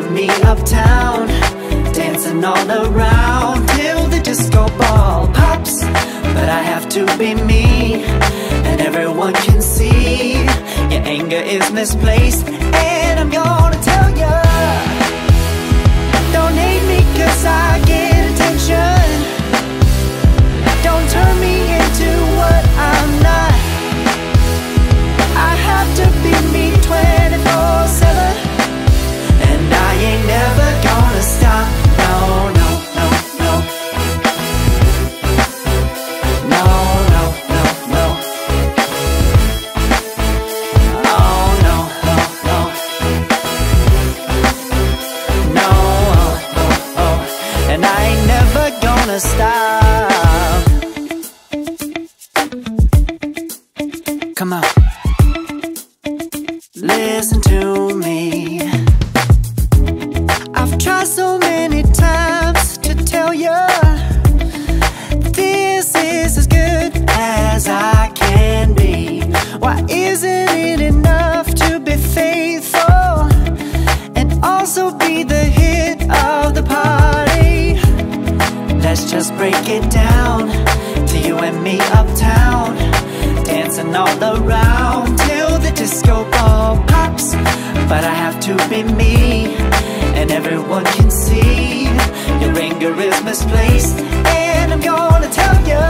and me uptown, dancing all around till the disco ball pops. But I have to be me, and everyone can see your anger is misplaced. And I'm gonna tell ya, don't hate me 'cause I get attention. Don't turn me into what I'm not. I have to be me 24/7, and I ain't never gonna stop. No, no, no, no. No, no, no, no. Oh, no, no, no. No, oh, oh, oh. And I ain't never gonna stop. Come on, listen to me. I've tried so many times to tell you this is as good as I can be. Why isn't it enough to be faithful and also be the hit of the party? Let's just break it down to you and me uptown, dancing all around till the disco ball pops. But I have to be me, and everyone can see your anger is misplaced. And I'm gonna tell you,